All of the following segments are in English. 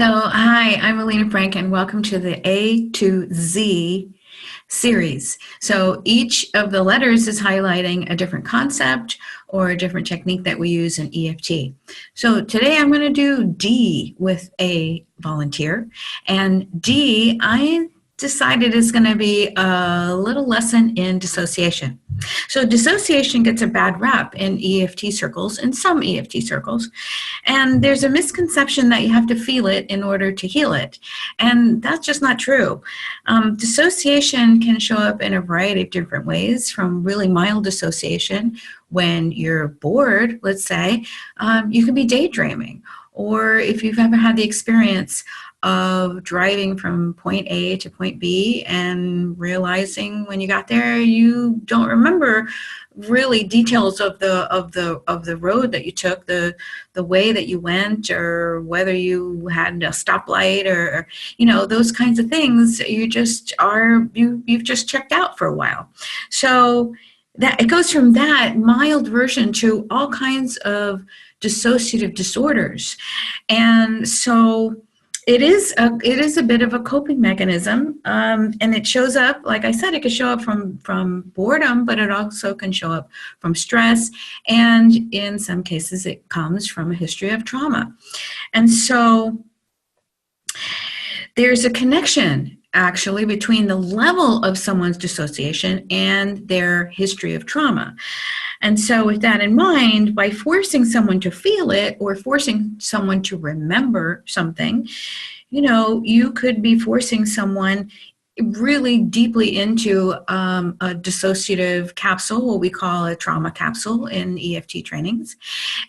Hi, I'm Alina Frank, and welcome to the A to Z series. So, each of the letters is highlighting a different concept or a different technique that we use in EFT. So, today I'm going to do D with a volunteer, and D, I decided is going to be a little lesson in dissociation. So dissociation gets a bad rap in EFT circles, in some EFT circles, and there's a misconception that you have to feel it in order to heal it, and that's just not true. Dissociation can show up in a variety of different ways, from really mild dissociation when you're bored, let's say. You could be daydreaming, or if you've ever had the experience of driving from point A to point B and realizing when you got there you don't remember really details of the road that you took, the way that you went, or whether you had a stoplight, or those kinds of things. You've just checked out for a while. So that it goes from that mild version to all kinds of dissociative disorders. And so it is a bit of a coping mechanism, and it shows up, like I said, it can show up from boredom, but it also can show up from stress, and in some cases it comes from a history of trauma. And so there's a connection actually between the level of someone's dissociation and their history of trauma. And so with that in mind, by forcing someone to feel it or forcing someone to remember something, you could be forcing someone really deeply into a dissociative capsule, what we call a trauma capsule in EFT trainings.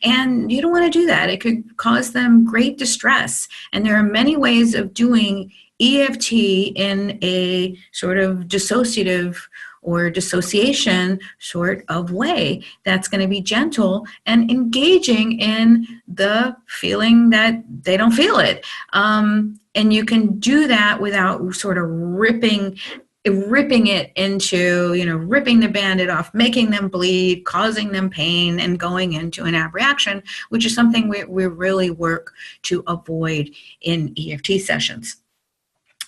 And you don't want to do that. It could cause them great distress. And there are many ways of doing EFT in a sort of dissociative or dissociation sort of way that's going to be gentle and engaging in the feeling that they don't feel it. And you can do that without sort of ripping it into, ripping the Band-Aid off, making them bleed, causing them pain, and going into an abreaction, which is something we really work to avoid in EFT sessions.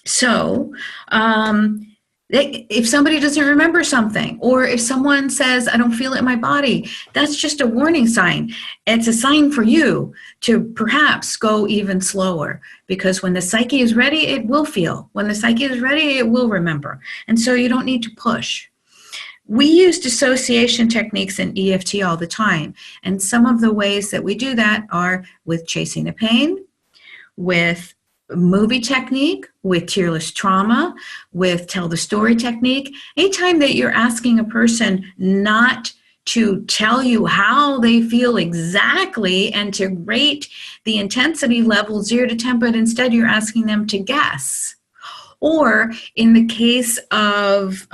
So, if somebody doesn't remember something, or if someone says, I don't feel it in my body, that's just a warning sign. It's a sign for you to perhaps go even slower, because when the psyche is ready, it will feel. When the psyche is ready, it will remember. And so you don't need to push. We use dissociation techniques in EFT all the time. And some of the ways that we do that are with chasing the pain, with movie technique, with tearless trauma, with tell the story technique. Anytime that you're asking a person not to tell you how they feel exactly and to rate the intensity level 0 to 10, but instead you're asking them to guess. Or in the case of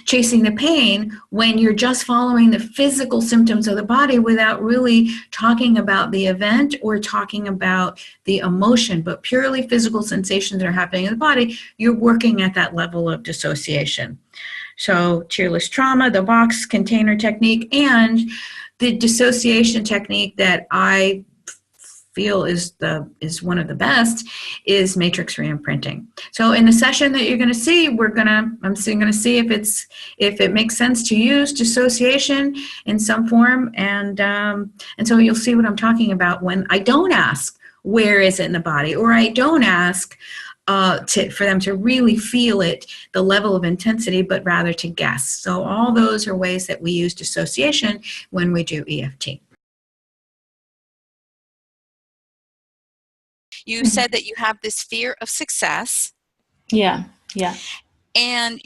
chasing the pain, when you're just following the physical symptoms of the body without really talking about the event or talking about the emotion, but purely physical sensations that are happening in the body, you're working at that level of dissociation. So tearless trauma, the box container technique, and the dissociation technique that I feel is one of the best is matrix re-imprinting. So in the session that you're going to see, I'm going to see if it makes sense to use dissociation in some form, and so you'll see what I'm talking about when I don't ask where is it in the body, or I don't ask for them to really feel it, the level of intensity, but rather to guess. So all those are ways that we use dissociation when we do EFT. You said that you have this fear of success. Yeah. And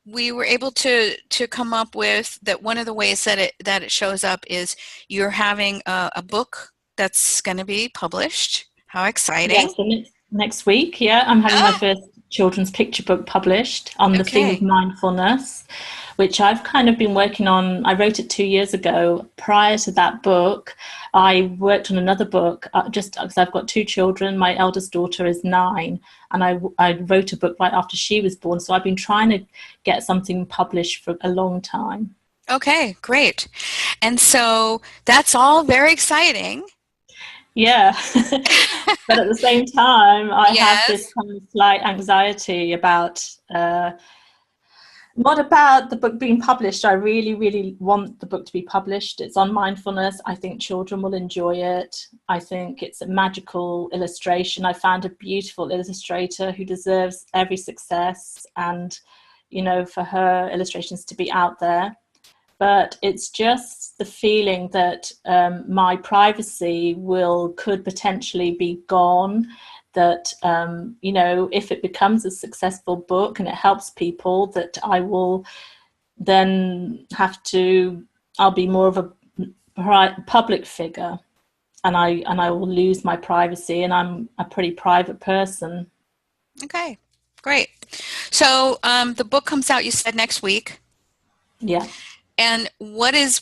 we were able to come up with that one of the ways that it shows up is you're having a book that's going to be published. How exciting. Yes, so next week, I'm having my first children's picture book published on the theme of mindfulness, which I've kind of been working on. I wrote it 2 years ago. Prior to that book, I worked on another book just because I've got 2 children. My eldest daughter is 9, and I wrote a book right after she was born. So I've been trying to get something published for a long time. Okay, great. And so that's all very exciting. Yeah. But at the same time, I have this Yes. kind of slight anxiety about what about the book being published? I really, really want the book to be published. It's on mindfulness. I think children will enjoy it. I think it's a magical illustration. I found a beautiful illustrator who deserves every success, and, you know, for her illustrations to be out there. But it's just the feeling that my privacy could potentially be gone, that, you know, if it becomes a successful book and it helps people, that I will then I'll be more of a public figure, and I will lose my privacy, and I'm a pretty private person. Okay, great. So the book comes out, you said, next week. Yeah. And what is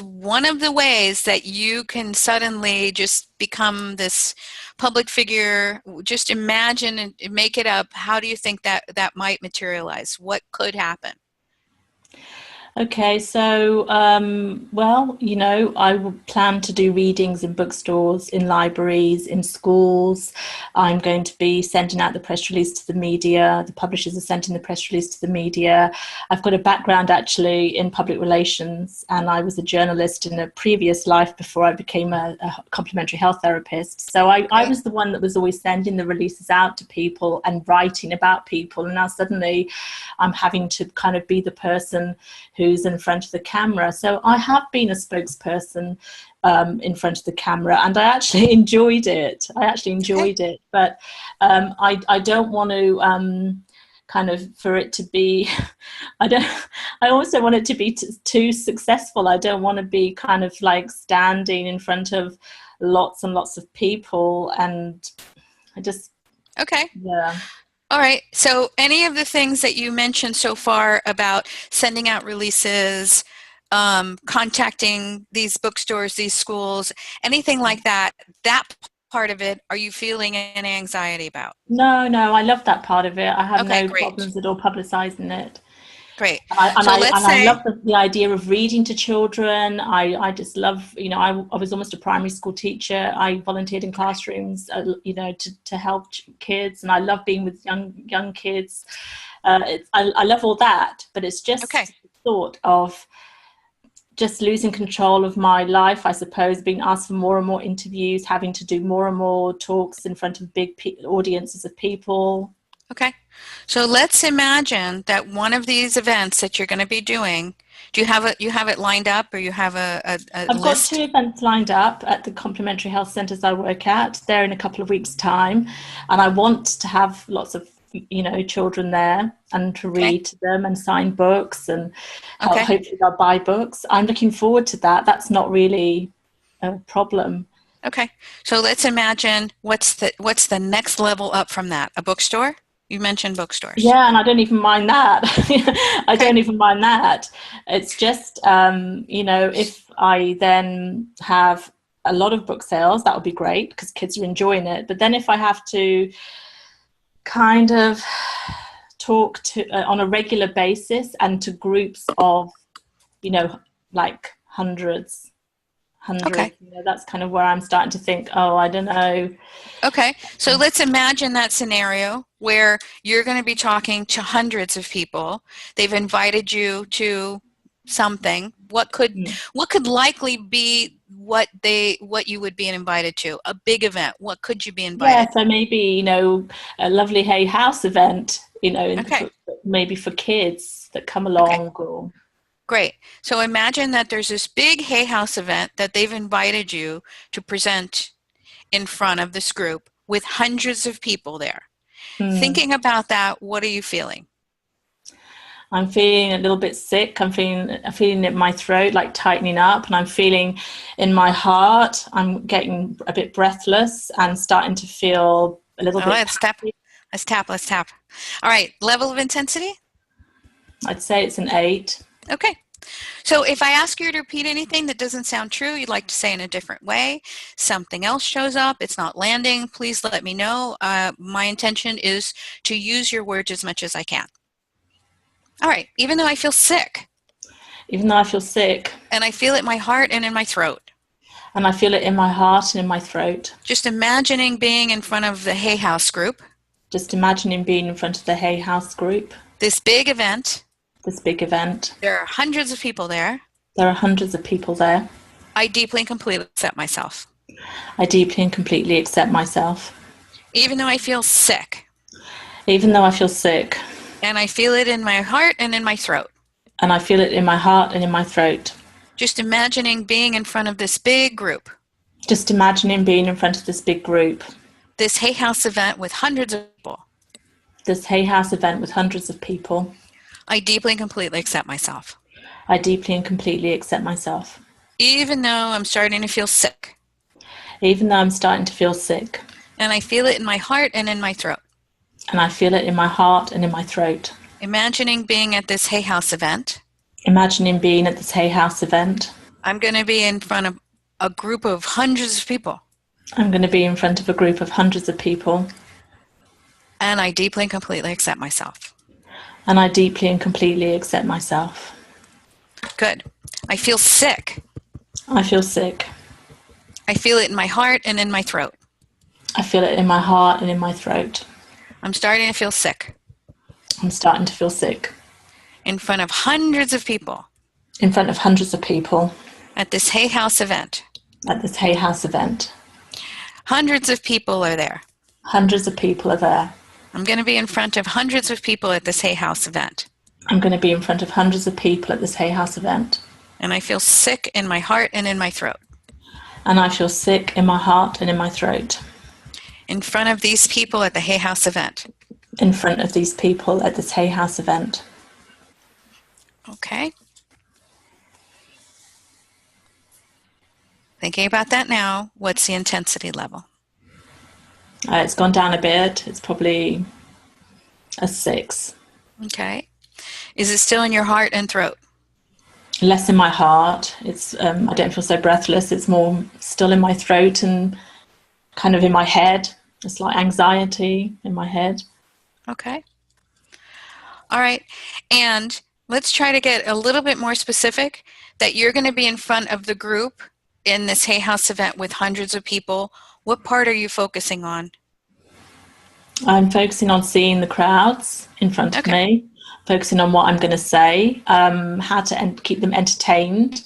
one of the ways that you can suddenly just become this public figure? Just imagine and make it up. How do you think that might materialize? What could happen? Okay, so, well, you know, I will plan to do readings in bookstores, in libraries, in schools. I'm going to be sending out the press release to the media. The publishers are sending the press release to the media. I've got a background actually in public relations, and I was a journalist in a previous life before I became a complementary health therapist. So I was the one that was always sending the releases out to people and writing about people. And now suddenly I'm having to kind of be the person who's in front of the camera. So I have been a spokesperson in front of the camera, and I actually enjoyed it. But I don't want to kind of for it to be, I also want it to be too successful. I don't want to be kind of like standing in front of lots and lots of people, and I just, yeah. All right. So any of the things that you mentioned so far about sending out releases, contacting these bookstores, these schools, anything like that, that part of it, are you feeling any anxiety about? No, I love that part of it. I have no great. problems at all publicizing it. Great. I love the idea of reading to children. I just love, you know, I was almost a primary school teacher. I volunteered in classrooms, you know, to help kids, and I love being with young kids. I love all that, but it's just the thought of just losing control of my life, I suppose, being asked for more and more interviews, having to do more and more talks in front of big audiences of people. Okay. So let's imagine that one of these events that you're going to be doing, do you have it lined up, or you have a I've list? got 2 events lined up at the complementary health centres I work at. They're in a couple of weeks' time, and I want to have lots of, you know, children there and to read to them and sign books, and hopefully they'll buy books. I'm looking forward to that. That's not really a problem. Okay. So let's imagine what's the next level up from that? A bookstore? You mentioned bookstores. Yeah, and I don't even mind that. I don't even mind that. It's just, you know, if I then have a lot of book sales, that would be great because kids are enjoying it. But then if I have to kind of talk to on a regular basis and to groups of, you know, like hundreds, you know, that's kind of where I'm starting to think, oh, I don't know. Okay, so let's imagine that scenario where you're going to be talking to hundreds of people. They've invited you to something. What could likely be what you would be invited to? A big event. What could you be invited? Yeah, so maybe, you know, a lovely Hay House event, you know, maybe for kids that come along. Or great. So imagine that there's this big Hay House event that they've invited you to present in front of this group with hundreds of people there. Thinking about that, what are you feeling? I'm feeling a little bit sick. I'm feeling it in my throat, like tightening up, and I'm feeling in my heart, I'm getting a bit breathless and starting to feel a little bit. Let's tap. All right, level of intensity? I'd say it's an 8. Okay. So if I ask you to repeat anything that doesn't sound true, you'd like to say in a different way, something else shows up, it's not landing, please let me know. My intention is to use your words as much as I can. All right, even though I feel sick. Even though I feel sick. And I feel it in my heart and in my throat. And I feel it in my heart and in my throat. Just imagining being in front of the Hay House group. Just imagining being in front of the Hay House group. This big event. This big event. There are hundreds of people there. There are hundreds of people there. I deeply and completely accept myself. I deeply and completely accept myself. Even though I feel sick. Even though I feel sick. And I feel it in my heart and in my throat. And I feel it in my heart and in my throat. Just imagining being in front of this big group. Just imagining being in front of this big group. This Hay House event with hundreds of people. This Hay House event with hundreds of people. I deeply and completely accept myself. I deeply and completely accept myself. Even though I'm starting to feel sick. Even though I'm starting to feel sick. And I feel it in my heart and in my throat. And I feel it in my heart and in my throat. Imagining being at this Hay House event. Imagining being at this Hay House event. I'm going to be in front of a group of hundreds of people. I'm going to be in front of a group of hundreds of people. And I deeply and completely accept myself. And I deeply and completely accept myself. Good. I feel sick. I feel sick. I feel it in my heart and in my throat. I feel it in my heart and in my throat. I'm starting to feel sick. I'm starting to feel sick. In front of hundreds of people. In front of hundreds of people. At this Hay House event. At this Hay House event. Hundreds of people are there. Hundreds of people are there. I'm going to be in front of hundreds of people at this Hay House event. I'm going to be in front of hundreds of people at this Hay House event. And I feel sick in my heart and in my throat. And I feel sick in my heart and in my throat. In front of these people at the Hay House event. In front of these people at this Hay House event. Okay. Thinking about that now, what's the intensity level? It's gone down a bit. It's probably a 6. Okay. Is it still in your heart and throat? Less in my heart. It's I don't feel so breathless. It's more still in my throat and kind of in my head. It's like anxiety in my head. Okay. All right. And let's try to get a little bit more specific that you're going to be in front of the group in this Hay House event with hundreds of people. What part are you focusing on? I'm focusing on seeing the crowds in front of me, focusing on what I'm going to say, how to keep them entertained,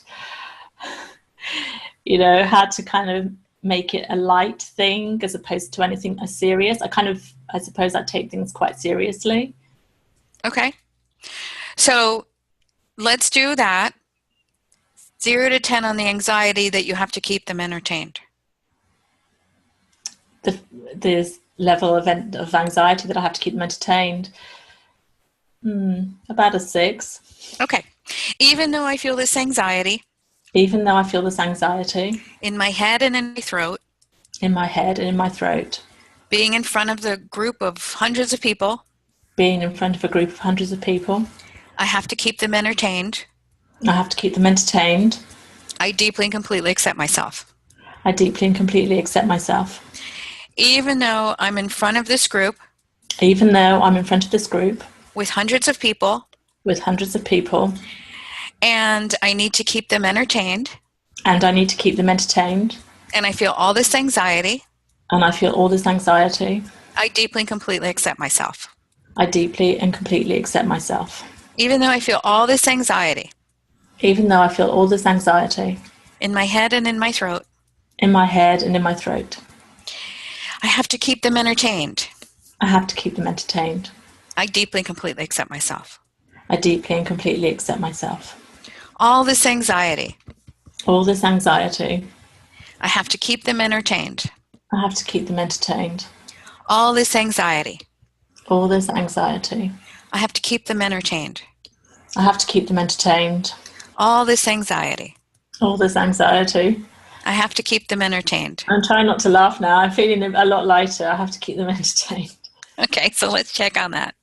you know, how to kind of make it a light thing as opposed to anything as serious. I suppose I take things quite seriously. Okay. So let's do that. 0 to 10 on the anxiety that you have to keep them entertained. This level of anxiety that I have to keep them entertained. About a 6. Okay. Even though I feel this anxiety. Even though I feel this anxiety. In my head and in my throat. In my head and in my throat. Being in front of the group of hundreds of people. Being in front of a group of hundreds of people. I have to keep them entertained. I have to keep them entertained. I deeply and completely accept myself. I deeply and completely accept myself. Even though I'm in front of this group. Even though I'm in front of this group. With hundreds of people. With hundreds of people. And I need to keep them entertained. And I need to keep them entertained. And I feel all this anxiety. And I feel all this anxiety. I deeply and completely accept myself. I deeply and completely accept myself. Even though I feel all this anxiety. Even though I feel all this anxiety. In my head and in my throat. In my head and in my throat. I have to keep them entertained. I have to keep them entertained. I deeply and completely accept myself. I deeply and completely accept myself. All this anxiety. All this anxiety. I have to keep them entertained. I have to keep them entertained. All this anxiety. All this anxiety. I have to keep them entertained. I have to keep them entertained. All this anxiety. All this anxiety. I have to keep them entertained. I'm trying not to laugh now. I'm feeling a lot lighter. I have to keep them entertained. Okay, so let's check on that.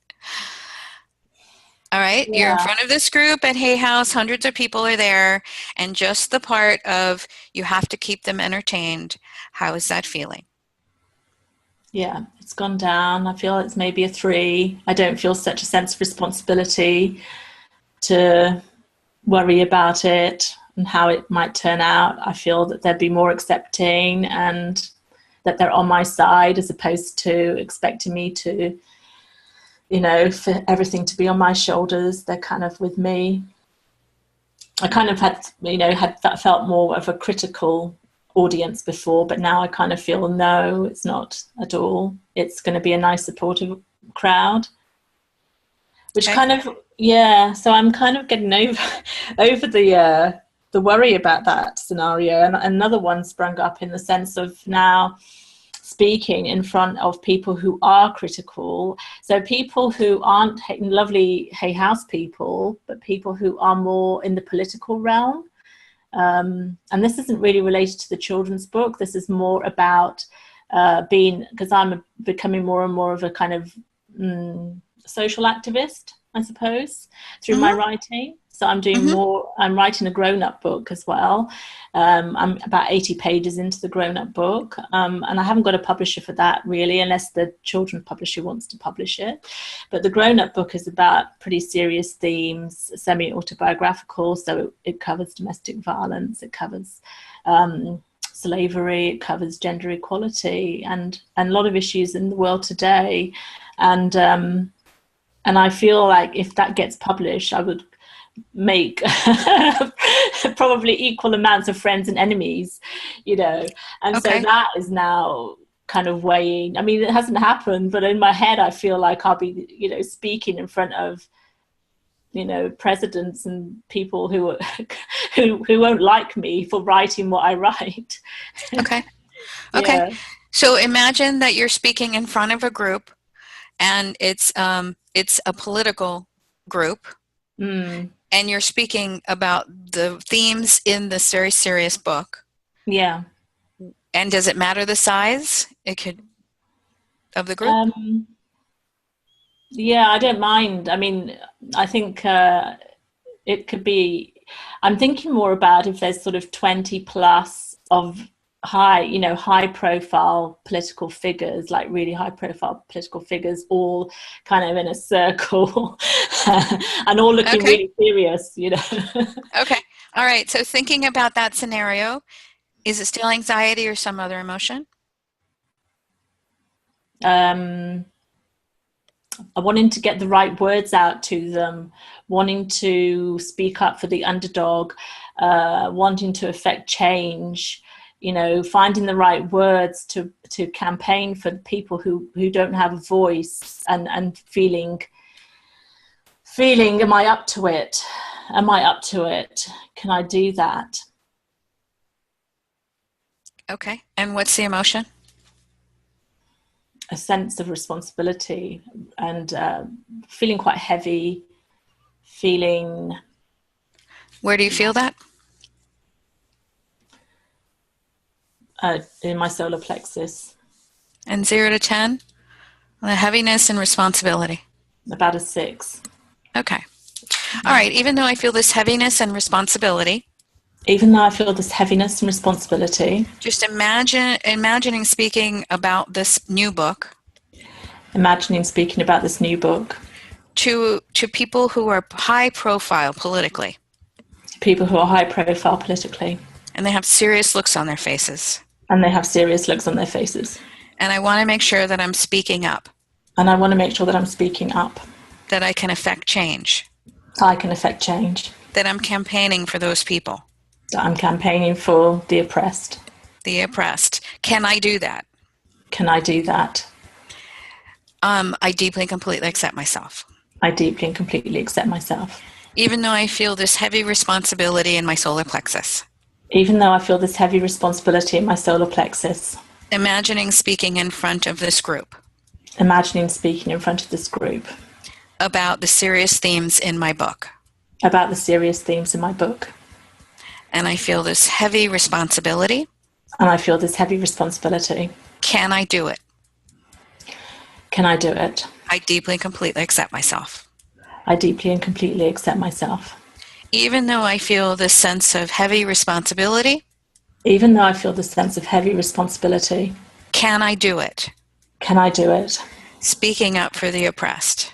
All right, Yeah. You're in front of this group at Hay House. Hundreds of people are there. And just the part of you have to keep them entertained. How is that feeling? Yeah, it's gone down. I feel it's maybe a 3. I don't feel such a sense of responsibility to worry about it. and how it might turn out. I feel that they'd be more accepting and that they're on my side, as opposed to expecting me to, you know, for everything to be on my shoulders. They're kind of with me. I kind of had that felt more of a critical audience before, but now I kind of feel, no, it's not at all. It's going to be a nice supportive crowd, which kind of, so I'm kind of getting over the worry about that scenario. And another one sprung up in the sense of now speaking in front of people who are critical. So people who aren't lovely Hay House people, but people who are more in the political realm. And this isn't really related to the children's book. This is more about because I'm becoming more and more of a kind of social activist, I suppose, through my writing. So I'm doing I'm writing a grown-up book as well. I'm about 80 pages into the grown-up book. And I haven't got a publisher for that, really, unless the children's publisher wants to publish it. But the grown-up book is about pretty serious themes, semi-autobiographical. So it covers domestic violence, it covers slavery, it covers gender equality, and a lot of issues in the world today. And I feel like if that gets published, I would make probably equal amounts of friends and enemies, you know. And so that is now kind of weighing. I mean, it hasn't happened, but in my head I feel like I'll be, you know, speaking in front of, you know, presidents and people who won't like me for writing what I write. Okay. Yeah. So imagine that you're speaking in front of a group, and it's a political group. And you're speaking about the themes in this very serious book. Yeah. And does it matter the size of the group? Yeah, I don't mind. I mean, I think it could be, I'm thinking more about if there's sort of 20 plus of high profile political figures, like really high profile political figures, all kind of in a circle and all looking really serious, you know. Okay. All right. So thinking about that scenario, is it still anxiety or some other emotion? Wanting to get the right words out to them, wanting to speak up for the underdog, wanting to affect change, you know, finding the right words to campaign for people who don't have a voice, and feeling, am I up to it? Am I up to it? Can I do that? Okay. And what's the emotion? A sense of responsibility and feeling quite heavy, feeling... Where do you feel that? In my solar plexus. And 0 to 10? The heaviness and responsibility. About a 6. Okay. All right. Even though I feel this heaviness and responsibility. Just imagining speaking about this new book. To people who are high profile politically. And they have serious looks on their faces. And I want to make sure that I'm speaking up. That I can affect change. That I'm campaigning for those people. I'm campaigning for the oppressed. Can I do that? I deeply and completely accept myself. Even though I feel this heavy responsibility in my solar plexus. Imagining speaking in front of this group. About the serious themes in my book. And I feel this heavy responsibility. Can I do it? I deeply and completely accept myself. Even though I feel this sense of heavy responsibility. Can I do it? Speaking up for the oppressed.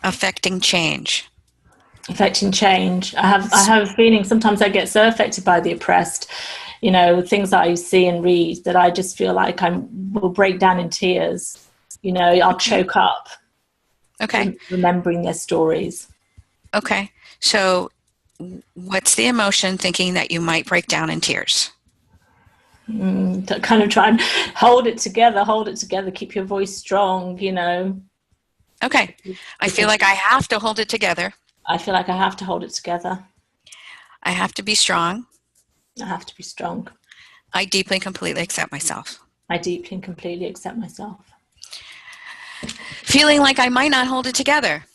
Affecting change. Affecting change. I have a feeling sometimes I get so affected by the oppressed, things that I see and read, that I just feel like I will break down in tears. I'll choke up. Okay. Remembering their stories. Okay. So what's the emotion thinking that you might break down in tears? To kind of try and hold it together, keep your voice strong, Okay. I feel like I have to hold it together. I feel like I have to hold it together. I have to be strong. I have to be strong. I deeply and completely accept myself. I deeply and completely accept myself. Feeling like I might not hold it together.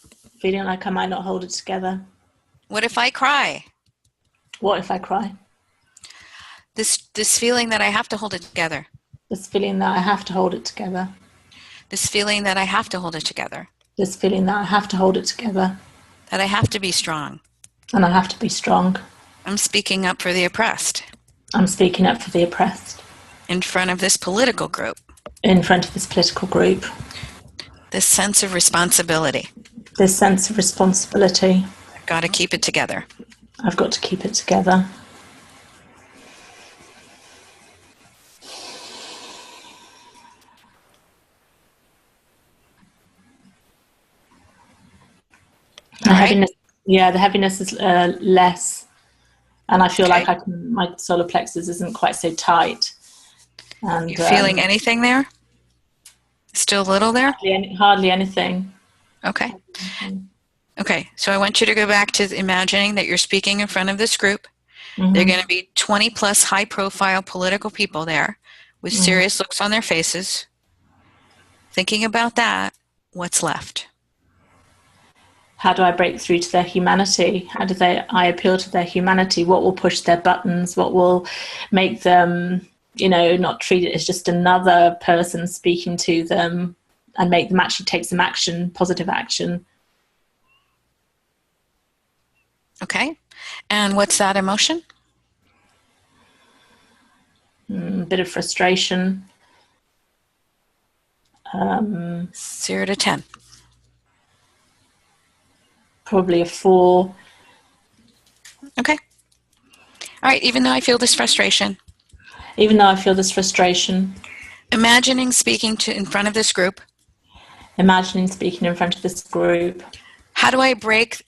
Feeling like I might not hold it together. What if I cry? What if I cry? This feeling that I have to hold it together. This feeling that I have to hold it together. This feeling that I have to hold it together. This feeling that I have to hold it together. That I have to be strong. And I have to be strong. I'm speaking up for the oppressed. I'm speaking up for the oppressed. In front of this political group. In front of this political group. This sense of responsibility. This sense of responsibility. I've got to keep it together. I've got to keep it together. The heaviness is less, and I feel like my solar plexus isn't quite so tight. And you feeling anything there? Still a little there? Hardly anything. Okay. Okay, so I want you to go back to imagining that you're speaking in front of this group. Mm-hmm. There are going to be 20 plus high-profile political people there with serious looks on their faces. Thinking about that, what's left? How do I break through to their humanity? How do I appeal to their humanity? What will push their buttons? What will make them, not treat it as just another person speaking to them, and make them actually take some action, positive action? Okay. And what's that emotion? A bit of frustration. 0 to 10. Probably a 4. Okay. All right. Even though I feel this frustration. Imagining speaking in front of this group. How do I break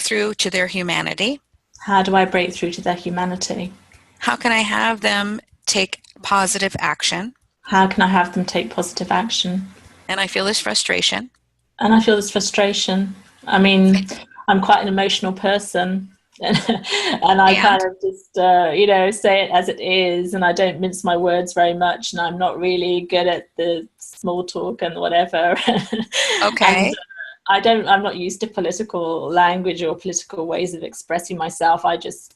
through to their humanity? How do I break through to their humanity? How can I have them take positive action? How can I have them take positive action? And I feel this frustration. I mean, I'm quite an emotional person, and I kind of just, say it as it is, and I don't mince my words very much, and I'm not really good at the small talk and whatever. Okay. And, I'm not used to political language or political ways of expressing myself. That's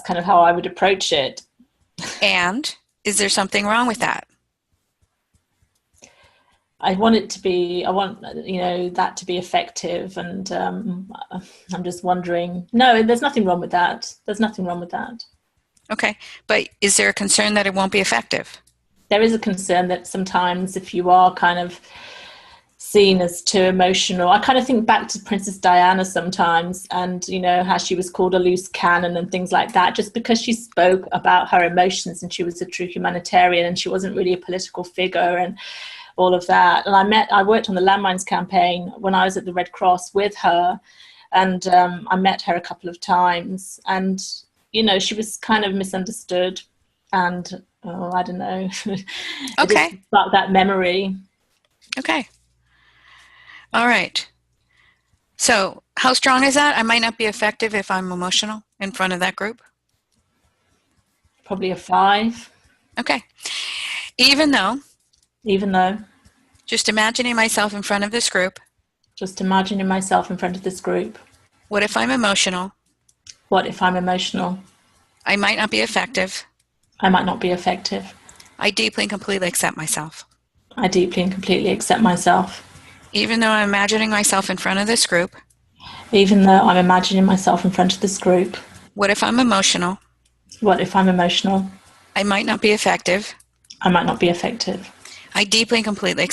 kind of how I would approach it. And is there something wrong with that? I want that to be effective, and I'm just wondering. No, there's nothing wrong with that. Okay, but is there a concern that it won't be effective? There is a concern that sometimes if you are kind of seen as too emotional, I kind of think back to Princess Diana sometimes, and how she was called a loose cannon and things like that, just because she spoke about her emotions and she was a true humanitarian and she wasn't really a political figure and all of that. And I worked on the landmines campaign when I was at the Red Cross with her, and I met her a couple of times, and she was kind of misunderstood, and I don't know. Okay. About that memory. Okay. All right. So how strong is that? I might not be effective if I'm emotional in front of that group. Probably a 5. Okay. Even though, just imagining myself in front of this group. What if I'm emotional? I might not be effective. I deeply and completely accept myself. Even though I'm imagining myself in front of this group. What if I'm emotional? I might not be effective. I deeply and completely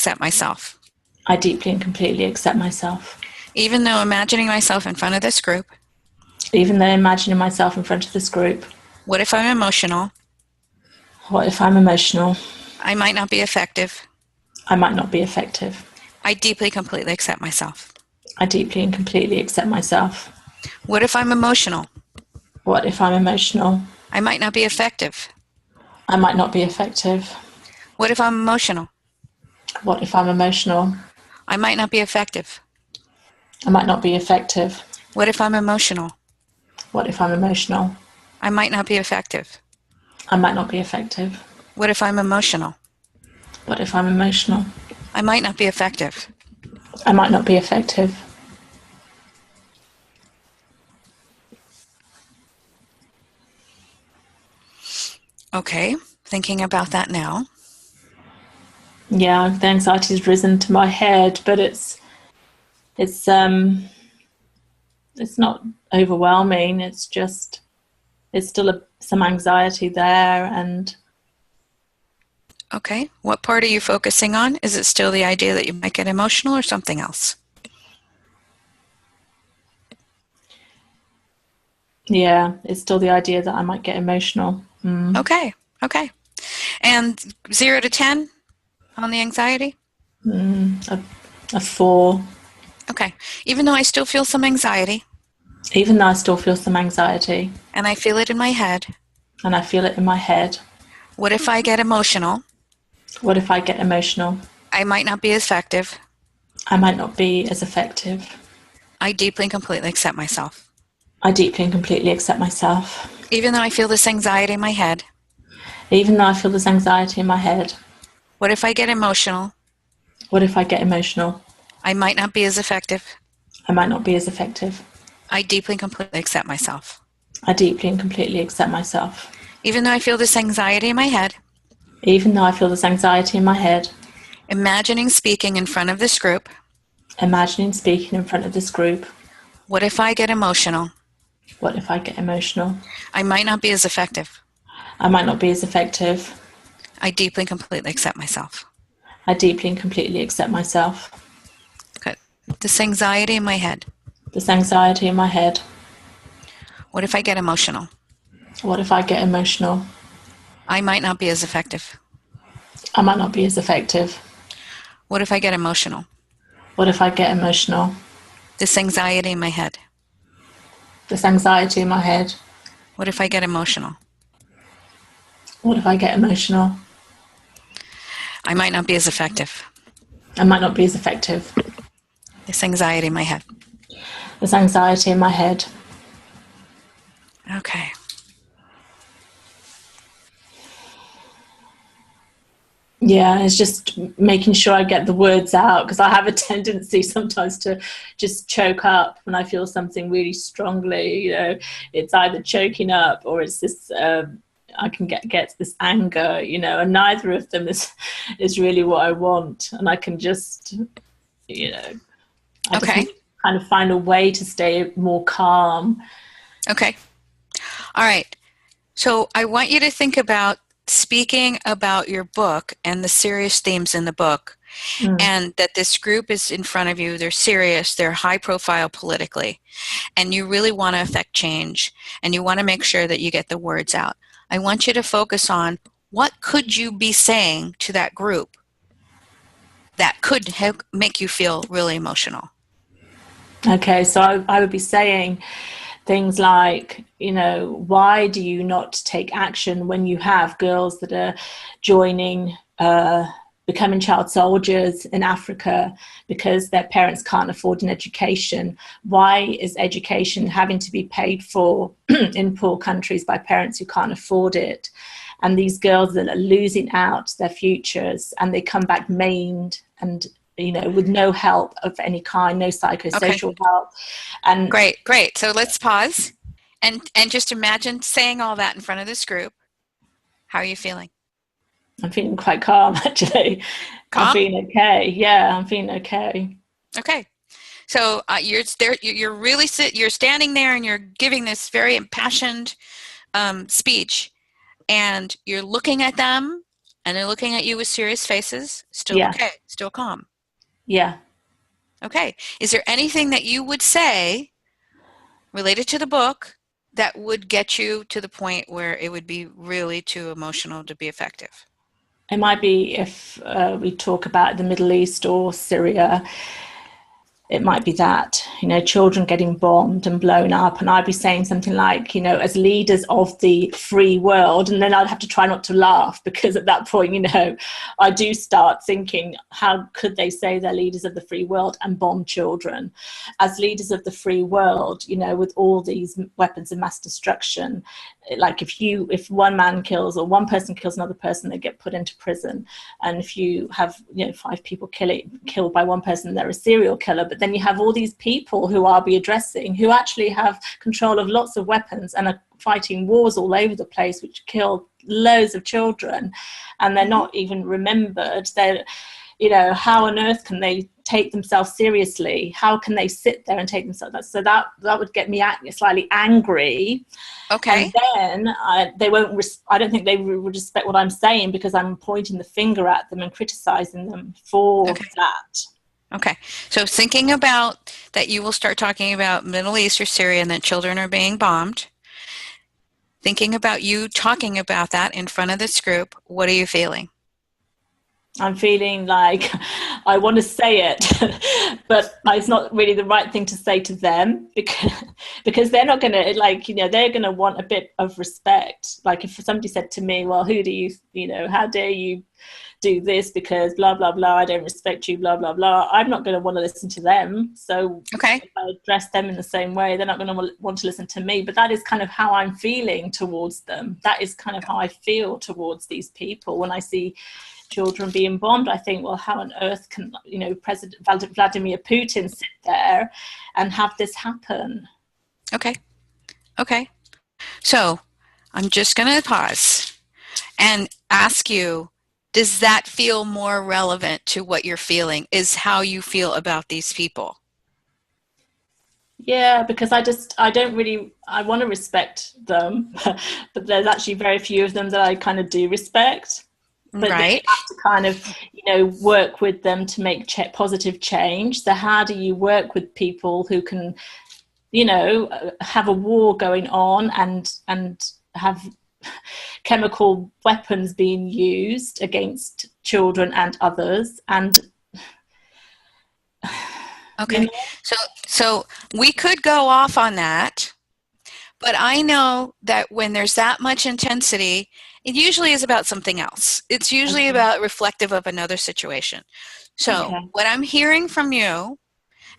accept myself. Even though imagining myself in front of this group. Even though imagining myself in front of this group. What if I'm emotional? What if I'm emotional? I might not be effective. I might not be effective. I deeply, completely accept myself. I deeply and completely accept myself. What if I'm emotional? What if I'm emotional? I might not be effective. I might not be effective. What if I'm emotional? What if I'm emotional? I might not be effective. I might not be effective. What if I'm emotional? What if I'm emotional? I might not be effective. I might not be effective. What if I'm emotional? What if I'm emotional? I might not be effective. I might not be effective. Okay, thinking about that now. Yeah, the anxiety's risen to my head, but it's not overwhelming. It's just, it's still some anxiety there. And okay, what part are you focusing on? Is it still the idea that you might get emotional or something else? yeah, it's still the idea that I might get emotional. Okay. And 0 to 10 on the anxiety? A 4. Okay. Even though I still feel some anxiety. Even though I still feel some anxiety. And I feel it in my head. And I feel it in my head. What if I get emotional? What if I get emotional? I might not be as effective. I might not be as effective. I deeply and completely accept myself. I deeply and completely accept myself. Even though I feel this anxiety in my head. Even though I feel this anxiety in my head. What if I get emotional? What if I get emotional? I might not be as effective. I might not be as effective. I deeply and completely accept myself. I deeply and completely accept myself. Even though I feel this anxiety in my head. Even though I feel this anxiety in my head. Imagining speaking in front of this group. Imagining speaking in front of this group. What if I get emotional? What if I get emotional? I might not be as effective. I might not be as effective. I deeply and completely accept myself. I deeply and completely accept myself. Good. This anxiety in my head. This anxiety in my head. What if I get emotional? What if I get emotional? I might not be as effective. I might not be as effective. What if I get emotional? What if I get emotional? This anxiety in my head. This anxiety in my head. What if I get emotional? What if I get emotional? I might not be as effective. I might not be as effective. This anxiety in my head. This anxiety in my head. Okay. Yeah, it's just making sure I get the words out, because I have a tendency sometimes to just choke up when I feel something really strongly. You know, it's either choking up or it's this. I can get this anger, you know, and neither of them is really what I want, and I can just, you know, I just need to kind of find a way to stay more calm. Okay. All right. So I want you to think about speaking about your book and the serious themes in the book, and that this group is in front of you. They're serious. They're high profile politically, and you really want to affect change, and you want to make sure that you get the words out. I want you to focus on what could you be saying to that group that could make you feel really emotional. Okay, so I would be saying things like, you know, why do you not take action when you have girls that are joining, becoming child soldiers in Africa because their parents can't afford an education? Why is education having to be paid for in poor countries by parents who can't afford it? And these girls that are losing out their futures, and they come back maimed and, you know, with no help of any kind, no psychosocial help. And Great. So let's pause and just imagine saying all that in front of this group. How are you feeling? I'm feeling quite calm, actually. Calm? I'm feeling okay. Yeah, I'm feeling okay. Okay. So you're standing there and you're giving this very impassioned speech, and you're looking at them, and they're looking at you with serious faces. Still okay. Still calm. Yeah. Okay. Is there anything that you would say related to the book that would get you to the point where it would be really too emotional to be effective? It might be if we talk about the Middle East or Syria, it might be that, children getting bombed and blown up. And I'd be saying something like, as leaders of the free world, and then I'd have to try not to laugh, because at that point, I do start thinking, how could they say they're leaders of the free world and bomb children? As leaders of the free world, with all these weapons of mass destruction, like if one man kills or one person kills another person, they get put into prison. And if you have 5 people killed by one person, they're a serial killer. But then you have all these people who I'll be addressing who actually have control of lots of weapons and are fighting wars all over the place, which kill loads of children, and they're not even remembered. They're, how on earth can they take themselves seriously? How can they sit there and take themselves? So that would get me slightly angry. Okay. And then they won't. I don't think they would respect what I'm saying, because I'm pointing the finger at them and criticizing them for that. Okay. So thinking about that, you will start talking about Middle East or Syria, and that children are being bombed. Thinking about you talking about that in front of this group, what are you feeling? I'm feeling like I want to say it, but it's not really the right thing to say to them, because they're not going to, they're going to want a bit of respect. Like if somebody said to me, well, who do you, how dare you do this, because blah, blah, blah, I don't respect you, blah, blah, blah. I'm not going to want to listen to them. So if I address them in the same way, they're not going to want to listen to me. But that is kind of how I'm feeling towards them. That is kind of how I feel towards these people. When I see children being bombed, I think, well, how on earth can President Vladimir Putin sit there and have this happen? Okay. So I'm just going to pause and ask you, does that feel more relevant to what you're feeling, is how you feel about these people? Yeah, because I want to respect them, but there's actually very few of them that I kind of do respect. But right. You have to kind of, work with them to make positive change. So how do you work with people who can, have a war going on and have chemical weapons being used against children and others? And okay, so we could go off on that, but I know that when there's that much intensity, it usually is about something else. It's usually about reflective of another situation. So what I'm hearing from you,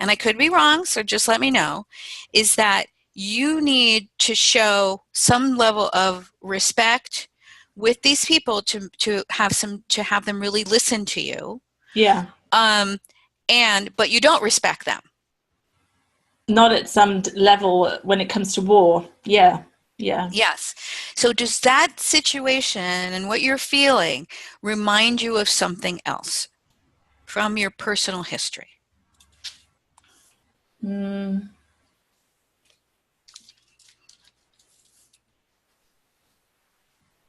and I could be wrong, so just let me know, is that you need to show some level of respect with these people to have them really listen to you. Yeah. But you don't respect them. Not at some level when it comes to war. Yeah. Yes. So does that situation and what you're feeling remind you of something else from your personal history?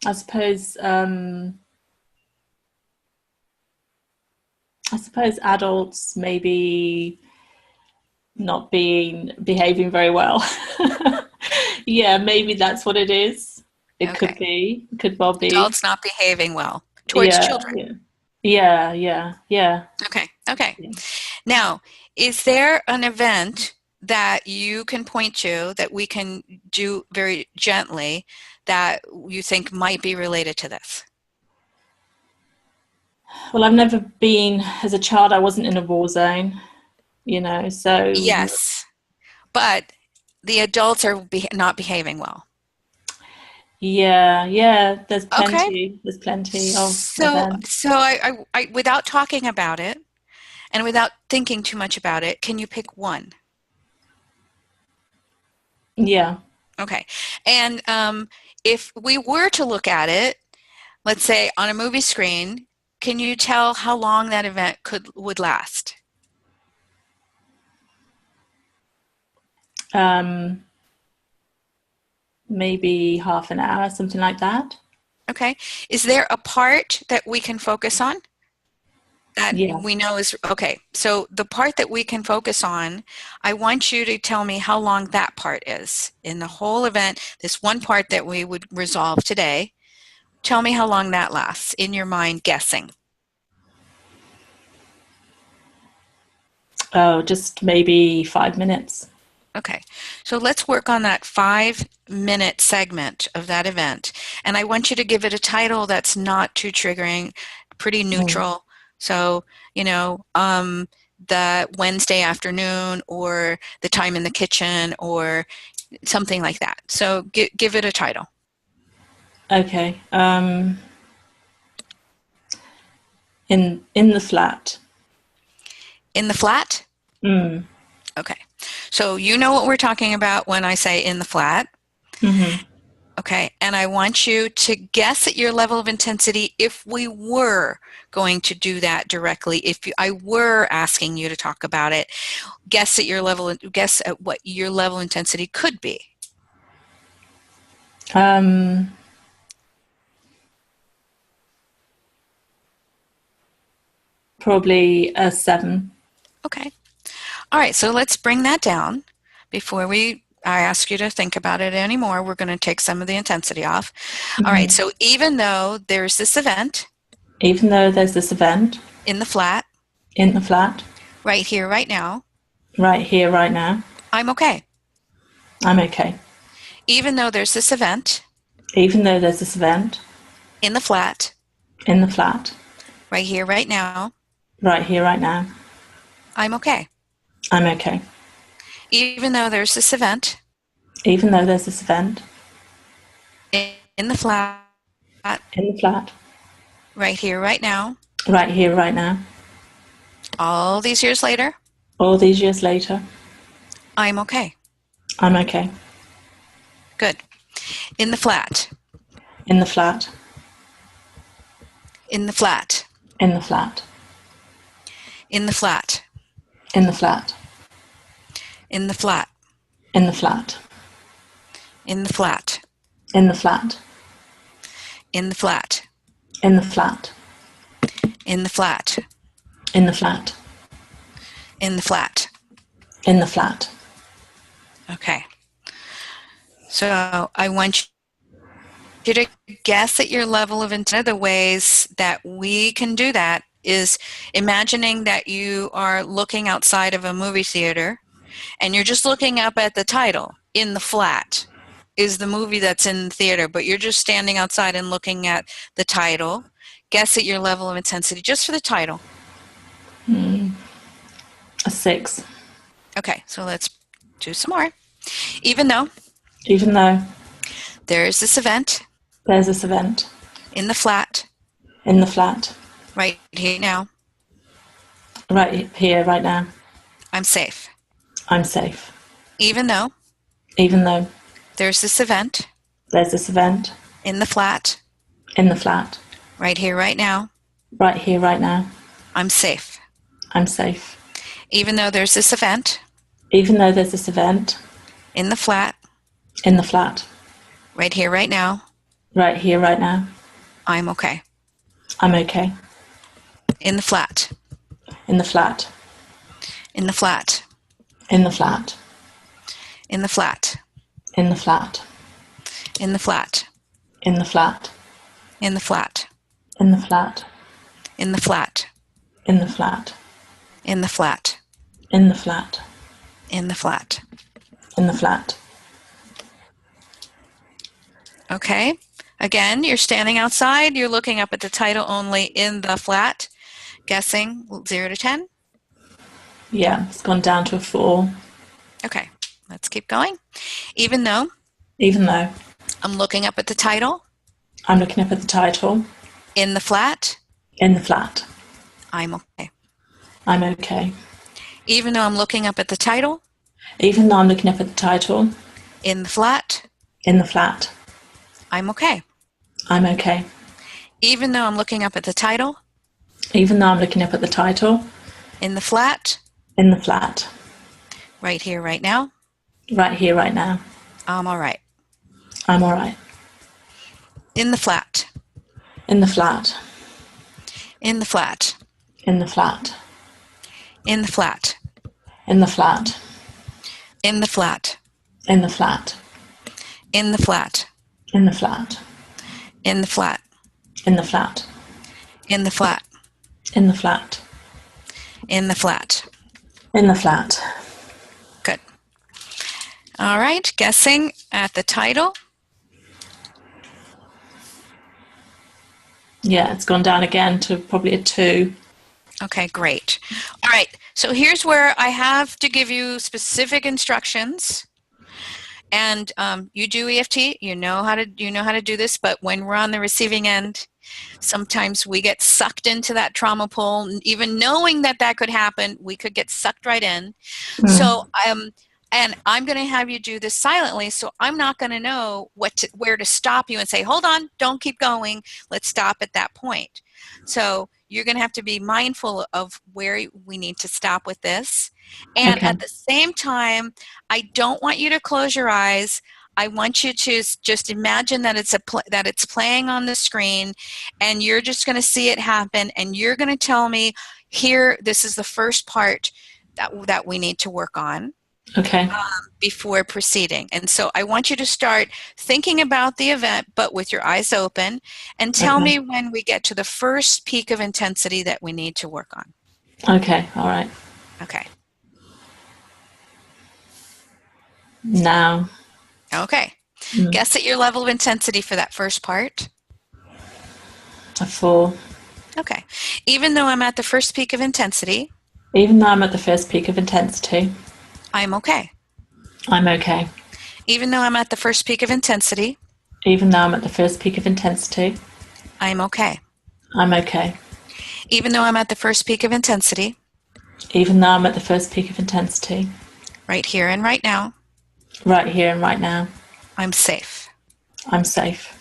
I suppose adults maybe not behaving very well. Yeah, maybe that's what it is. It could well be. Adults not behaving well towards children. Yeah. Okay. Yeah. Now, is there an event that you can point to that we can do very gently that you think might be related to this? Well, I've never been, as a child, I wasn't in a war zone, so. Yes, but the adults are not behaving well. Yeah, there's plenty. There's plenty of events. So I without talking about it and without thinking too much about it, can you pick one? Yeah. Okay. And if we were to look at it, let's say on a movie screen, can you tell how long that event would last? Maybe half an hour, something like that. Okay. Is there a part that we can focus on? That Yeah. we know is okay. So the part that we can focus on, I want you to tell me how long that part is in the whole event. This one part that we would resolve today, tell me how long that lasts in your mind, guessing. Oh, just maybe 5 minutes. Okay, so let's work on that 5-minute segment of that event. And I want you to give it a title that's not too triggering, pretty neutral. So, the Wednesday afternoon, or the time in the kitchen, or something like that. So give it a title. Okay. In the flat. In the flat? Okay. So you know what we're talking about when I say in the flat. Mm-hmm. Okay. And I want you to guess at your level of intensity if we were going to do that directly. If I were asking you to talk about it, guess at what your level of intensity could be. Probably a 7. Okay. All right. So let's bring that down before I ask you to think about it anymore. We're going to take some of the intensity off. Mm-hmm. All right. So even though there's this event. Even though there's this event. In the flat. In the flat. Right here, right now. Right here, right now. I'm okay. I'm okay. Even though there's this event. Even though there's this event. In the flat. In the flat. Right here, right now. Right here, right now. I'm okay. I'm okay. Even though there's this event. Even though there's this event. In the flat. In the flat. Right here, right now. Right here, right now. All these years later. All these years later. I'm okay. I'm okay. Good. In the flat. In the flat. In the flat. In the flat. In the flat. In the flat. In the flat. In the flat. In the flat. In the flat. In the flat. In the flat. In the flat. In the flat. In the flat. In the flat. Okay. So I want you to guess at your level of intent. The ways that we can do that is imagining that you are looking outside of a movie theater and you're just looking up at the title. In the flat is the movie that's in the theater, but you're just standing outside and looking at the title. Guess at your level of intensity just for the title. A 6. Okay, so let's do some more. Even though there is this event. There's this event. In the flat. In the flat. Right here now. Right here, right now. I'm safe. I'm safe. Even though there's this event. There's this event. In the flat. In the flat. Right here, right now. Right here, right now. I'm safe. I'm safe. Even though there's this event. Even though there's this event. In the flat. In the flat. Right here, right now. Right here, right now. I'm okay. I'm okay. In the flat. In the flat. In the flat. In the flat. In the flat. In the flat. In the flat. In the flat. In the flat. In the flat. In the flat. In the flat. In the flat. In the flat. In the flat. In the flat. Okay. Again, you're standing outside. You're looking up at the title only. In the flat. Guessing 0 to 10. Yeah, it's gone down to a 4. Okay. Let's keep going. Even though I'm looking up at the title. I'm looking up at the title. In the flat. In the flat. I'm okay. I'm okay. Even though I'm looking up at the title. Even though I'm looking up at the title. In the flat. In the flat. I'm okay. I'm okay. Even though I'm looking up at the title. Even though I'm looking up at the title. In the flat. In the flat. Right here, right now. Right here, right now. I'm all right. I'm all right. In the flat. In the flat. In the flat. In the flat. In the flat. In the flat. In the flat. In the flat. In the flat. In the flat. In the flat. In the flat. In the flat. In the flat. In the flat. In the flat. Good. All right, guessing at the title. Yeah, it's gone down again to probably a 2. Okay, great. All right, so here's where I have to give you specific instructions. And you do EFT, you know how to do this, but when we're on the receiving end, sometimes we get sucked into that trauma pool. Even knowing that that could happen, we could get sucked right in. So and I'm going to have you do this silently, so I'm not going to know where to stop you and say, hold on, don't keep going, let's stop at that point. So you're going to have to be mindful of where we need to stop with this. And at the same time, I don't want you to close your eyes. I want you to just imagine that it's playing on the screen, and you're just going to see it happen, and you're going to tell me, here, this is the first part that we need to work on. Okay. Before proceeding. And so I want you to start thinking about the event, but with your eyes open, and tell me when we get to the first peak of intensity that we need to work on. Okay, all right. Okay. Now. Okay. Guess at your level of intensity for that first part. A 4. Okay. Even though I'm at the first peak of intensity. Even though I'm at the first peak of intensity. I'm okay. I'm okay. Even though I'm at the first peak of intensity. Even though I'm at the first peak of intensity. I'm okay. I'm okay. Even though I'm at the first peak of intensity. Even though I'm at the first peak of intensity. Right here and right now. Right here and right now. I'm safe. I'm safe.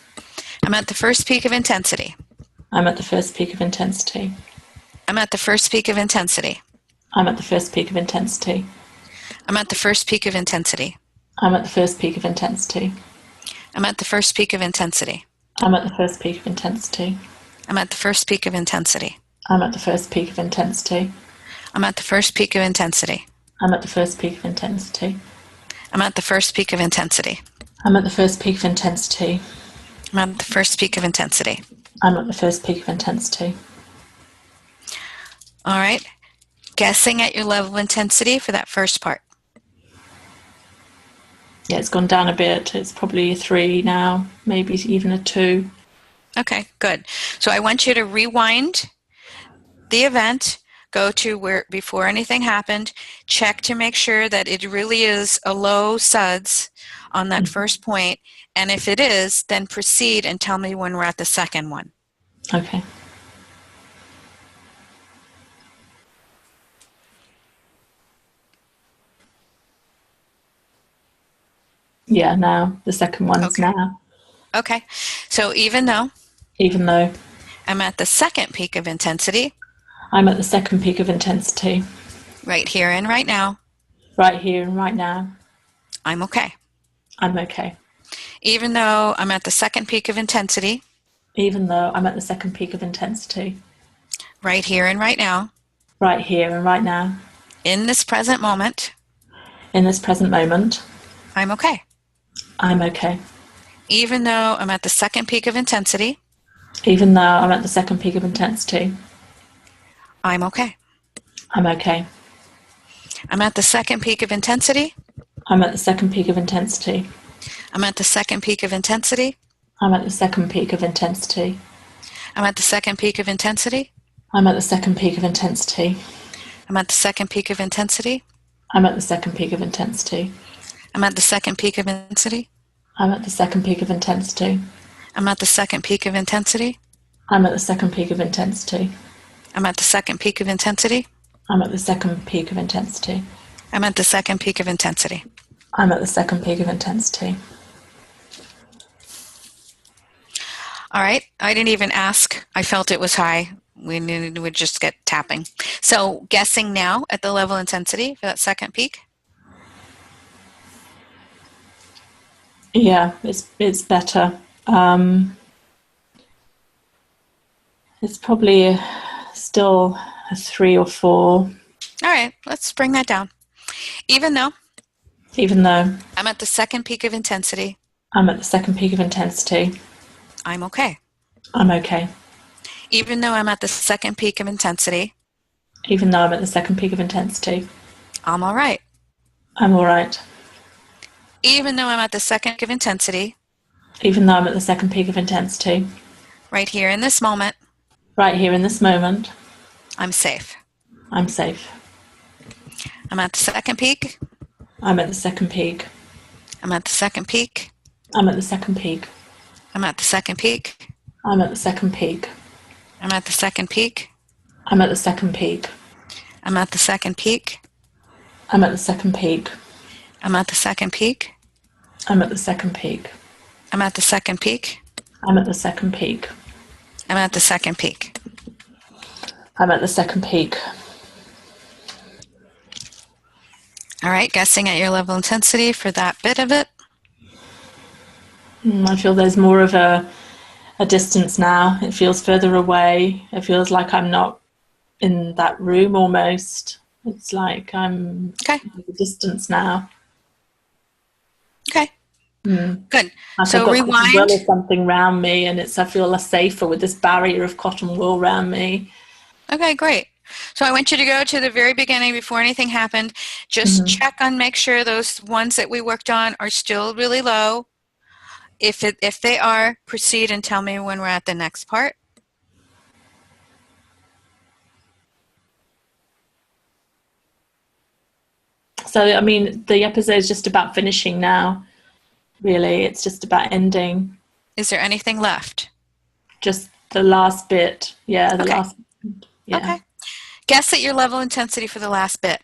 I'm at the first peak of intensity. I'm at the first peak of intensity. I'm at the first peak of intensity. I'm at the first peak of intensity. I'm at the first peak of intensity. I'm at the first peak of intensity. I'm at the first peak of intensity. I'm at the first peak of intensity. I'm at the first peak of intensity. I'm at the first peak of intensity. I'm at the first peak of intensity. I'm at the first peak of intensity. I'm at the first peak of intensity. I'm at the first peak of intensity. I'm at the first peak of intensity. I'm at the first peak of intensity. All right. Guessing at your level of intensity for that first part. Yeah, it's gone down a bit. It's probably a 3 now, maybe even a 2. Okay, good. So I want you to rewind the event, go to where before anything happened, check to make sure that it really is a low SUDS on that first point, and if it is, then proceed and tell me when we're at the second one. Okay. Yeah, now. The second one's now. Okay. So even though I'm at the second peak of intensity. I'm at the second peak of intensity. Right here and right now. Right here and right now. I'm okay. I'm okay. Even though I'm at the second peak of intensity. Even though I'm at the second peak of intensity. Right here and right now. Right here and right now. In this present moment. In this present moment. I'm okay. I'm okay. Even though I'm at the second peak of intensity. Even though I'm at the second peak of intensity. I'm okay. I'm okay. I'm at the second peak of intensity. I'm at the second peak of intensity. I'm at the second peak of intensity. I'm at the second peak of intensity. I'm at the second peak of intensity. I'm at the second peak of intensity. I'm at the second peak of intensity. I'm at the second peak of intensity. I'm at the second peak of intensity. I'm at the second peak of intensity. I'm at the second peak of intensity. I'm at the second peak of intensity. I'm at the second peak of intensity. I'm at the second peak of intensity. I'm at the second peak of intensity. I'm at the second peak of intensity. All right. I didn't even ask. I felt it was high. We would just get tapping. So guessing now at the level of intensity for that second peak. Yeah, it's better. It's probably still a 3 or 4. All right, let's bring that down. Even though I'm at the second peak of intensity, I'm at the second peak of intensity, I'm okay. I'm okay. Even though I'm at the second peak of intensity, Even though I'm at the second peak of intensity, I'm all right. I'm all right. Even though I'm at the second peak of intensity, Even though I'm at the second peak of intensity, right here in this moment, right here in this moment, I'm safe. I'm safe. I'm at the second peak. I'm at the second peak. I'm at the second peak. I'm at the second peak. I'm at the second peak. I'm at the second peak. I'm at the second peak. I'm at the second peak. I'm at the second peak. I'm at the second peak. I'm at the second peak. I'm at the second peak. I'm at the second peak. I'm at the second peak. I'm at the second peak. I'm at the second peak. All right, guessing at your level of intensity for that bit of it. I feel there's more of a distance now. It feels further away. It feels like I'm not in that room almost. It's like I'm at a distance now. Okay. Good. Like So I've got rewind. cotton wool or something around me, and I feel less safer with this barrier of cotton wool around me. Okay, great. So I want you to go to the very beginning before anything happened. Just check on, make sure those ones that we worked on are still really low. If they are, proceed and tell me when we're at the next part. So, I mean, the episode is just about finishing now, really. It's just about ending. Is there anything left? Just the last bit. Yeah, the last. Yeah. Okay. Guess at your level of intensity for the last bit.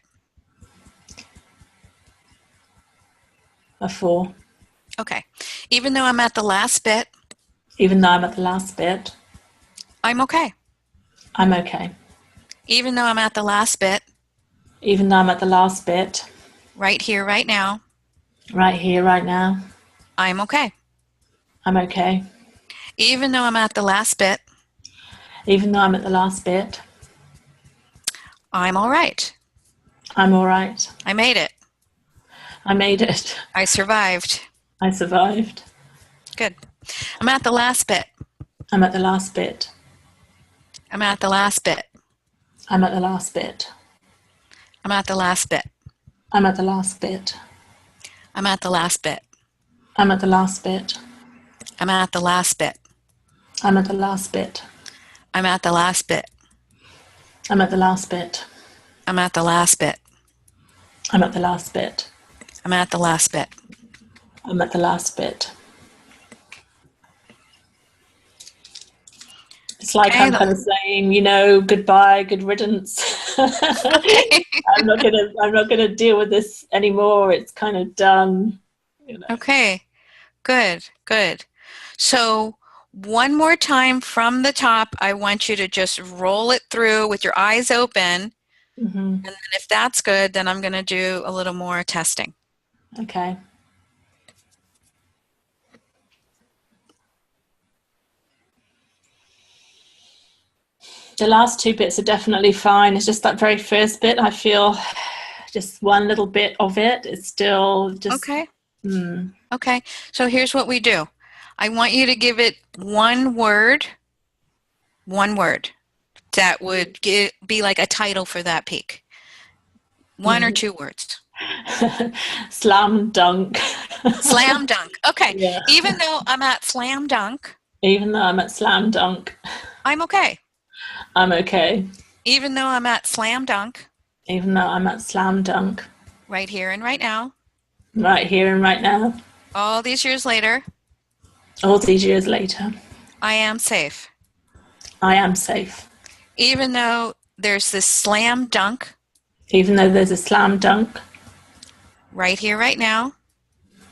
A 4. Okay. Even though I'm at the last bit. Even though I'm at the last bit. I'm okay. I'm okay. Even though I'm at the last bit. Even though I'm at the last bit. Right here, right now. Right here, right now. I'm okay. I'm okay. Even though I'm at the last bit. Even though I'm at the last bit. I'm all right. I'm all right. I made it. I made it. I survived. I survived. Good. I'm at the last bit. I'm at the last bit. I'm at the last bit. I'm at the last bit. I'm at the last bit. I'm at the last bit. I'm at the last bit. I'm at the last bit. I'm at the last bit. I'm at the last bit. I'm at the last bit. I'm at the last bit. I'm at the last bit. I'm at the last bit. I'm at the last bit. I'm at the last bit. It's like I'm kind of saying, goodbye, good riddance. I'm not gonna deal with this anymore. It's kind of done. Okay, good. So one more time from the top, I want you to just roll it through with your eyes open. And then if that's good, then I'm going to do a little more testing. Okay. The last 2 bits are definitely fine. It's just that very first bit, I feel just one little bit of it. It's still just... Okay. Okay. So here's what we do. I want you to give it one word that would be like a title for that peak. 1 or 2 words. Slam dunk. Slam dunk. Okay. Yeah. Even though I'm at slam dunk. Even though I'm at slam dunk. I'm okay. I'm okay. Even though I'm at slam dunk. Even though I'm at slam dunk. Right here and right now. Right here and right now. All these years later. All these years later. I am safe. I am safe. Even though there's this slam dunk. Even though there's a slam dunk. Right here, right now.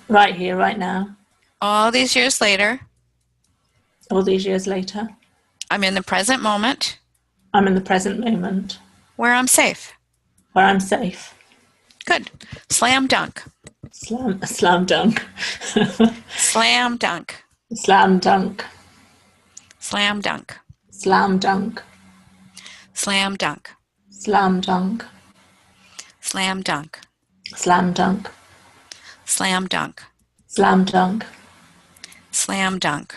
Right here, right now. All these years later. All these years later. I'm in the present moment. I'm in the present moment. Where I'm safe. Where I'm safe. Good. Slam dunk. Slam dunk. Slam dunk. Slam dunk. Slam dunk. Slam dunk. Slam dunk. Slam dunk. Slam dunk. Slam dunk. Slam dunk. Slam dunk. Slam dunk.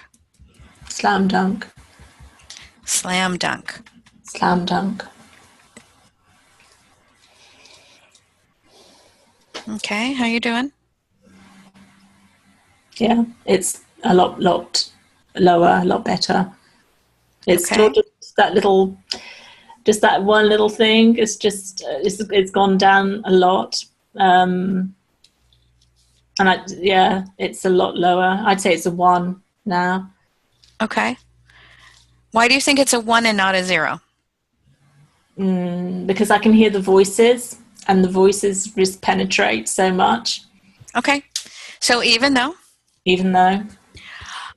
Slam dunk. Slam dunk. Slam dunk. Okay, how you doing? Yeah, it's a lot lower, a lot better. It's Okay. still just that little, just that one little thing. It's just it's gone down a lot, and it's a lot lower. I'd say it's a 1 now. Okay. Why do you think it's a 1 and not a 0? Because I can hear the voices, and the voices just penetrate so much. Okay. So even though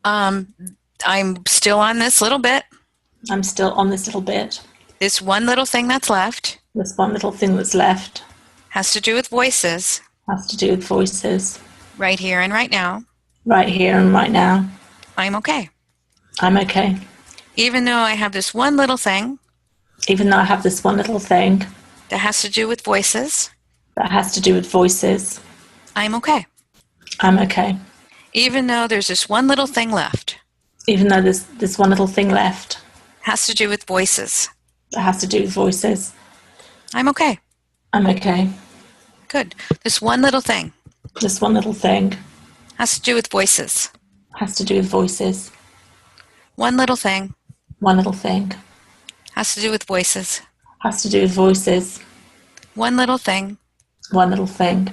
I'm still on this little bit, this one little thing that's left has to do with voices. Right here and right now. I'm okay. Even though I have this one little thing that has to do with voices, I'm okay. Even though there's this one little thing left, has to do with voices, I'm okay. Good. This one little thing has to do with voices. One little thing has to do with voices. One little thing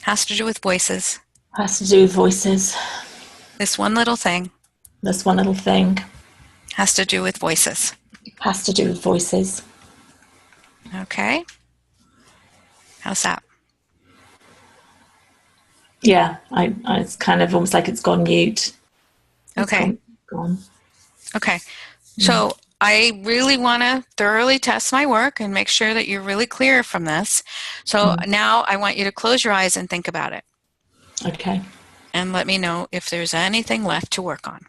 has to do with voices. This one little thing has to do with voices. Okay. How's that? Yeah, it's kind of almost like it's gone mute. Okay. Okay. So I really want to thoroughly test my work and make sure that you're really clear from this. So now I want you to close your eyes and think about it. Okay. And let me know if there's anything left to work on.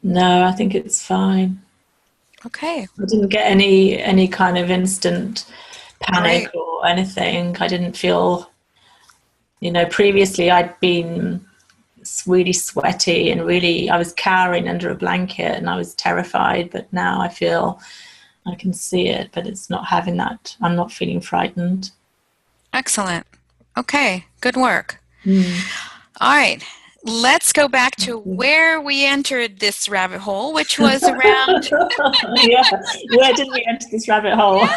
No, I think it's fine. Okay. I didn't get any kind of instant panic or anything. I didn't feel, previously I'd been really sweaty and I was cowering under a blanket and I was terrified, but now I feel I can see it, but it's not having that. I'm not feeling frightened. Excellent. Okay. Good work. All right. Let's go back to where we entered this rabbit hole, which was around... Where did we enter this rabbit hole?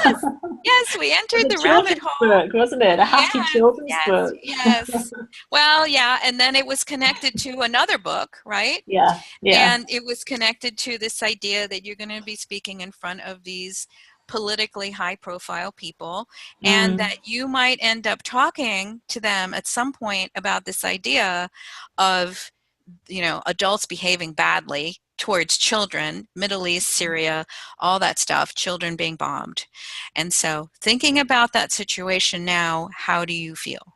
Yes, we entered the rabbit hole. Book, wasn't it? A happy children's book. Yes. Well, yeah, and then it was connected to another book, right? Yeah. And it was connected to this idea that you're going to be speaking in front of these politically high-profile people, and that you might end up talking to them at some point about this idea of, adults behaving badly towards children, Middle East, Syria, all that stuff, children being bombed. And so thinking about that situation now, how do you feel?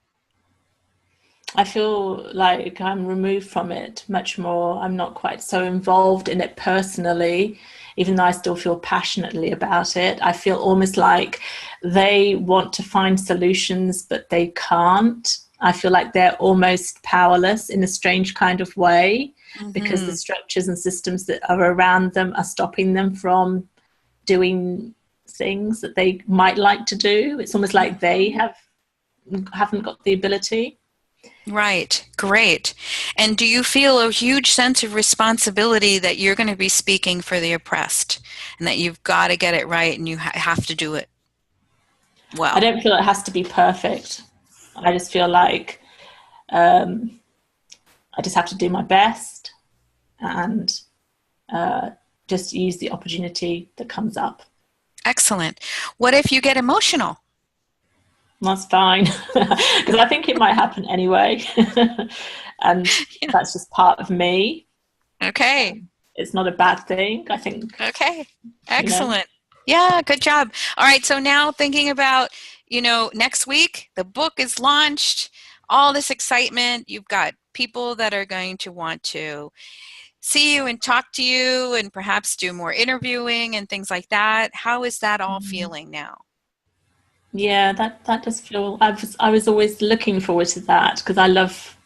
I feel like I'm removed from it much more. I'm not quite so involved in it personally, even though I still feel passionately about it. I feel almost like they want to find solutions, but they can't. I feel like they're almost powerless in a strange kind of way, because the structures and systems that are around them are stopping them from doing things that they might like to do. It's almost like they haven't got the ability. Right. Great. And do you feel a huge sense of responsibility that you're going to be speaking for the oppressed and that you've got to get it right and you have to do it well? I don't feel it has to be perfect. I just feel like I just have to do my best and just use the opportunity that comes up. Excellent. What if you get emotional? That's fine, because I think it might happen anyway. And that's just part of me. Okay. it's not a bad thing, I think. Okay. Excellent. Yeah, good job. All right, so now thinking about, next week, the book is launched, all this excitement, you've got people that are going to want to see you and talk to you and perhaps do more interviewing and things like that. How is that all feeling now? Yeah, that does feel. I was always looking forward to that because I love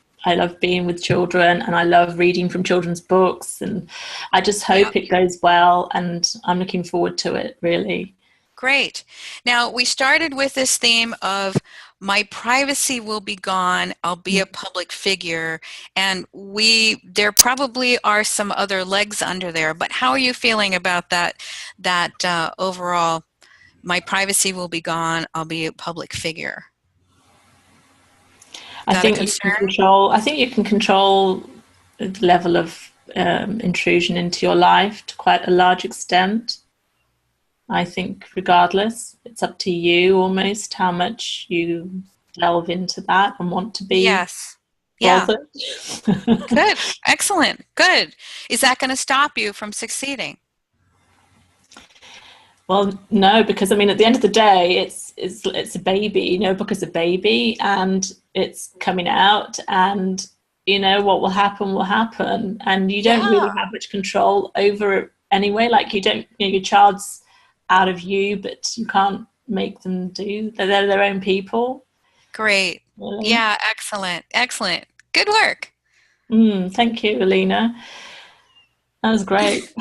being with children and I love reading from children's books, and I just hope it goes well, and I'm looking forward to it, really. Great. Now, we started with this theme of my privacy will be gone, I'll be a public figure, and there probably are some other legs under there, but how are you feeling about that overall, my privacy will be gone, I'll be a public figure? I think you can control the level of intrusion into your life to quite a large extent. I think regardless, it's up to you almost how much you delve into that and want to be bothered. Good. Excellent. Good. Is that going to stop you from succeeding? Well, no, because I mean, at the end of the day, it's a baby. Book is a baby, and it's coming out, and what will happen, and you don't really have much control over it anyway. Like you don't, your child's out of you, but you can't make them do. They're their own people. Great. Really? Yeah. Excellent. Good work. Thank you, Alina. That was great.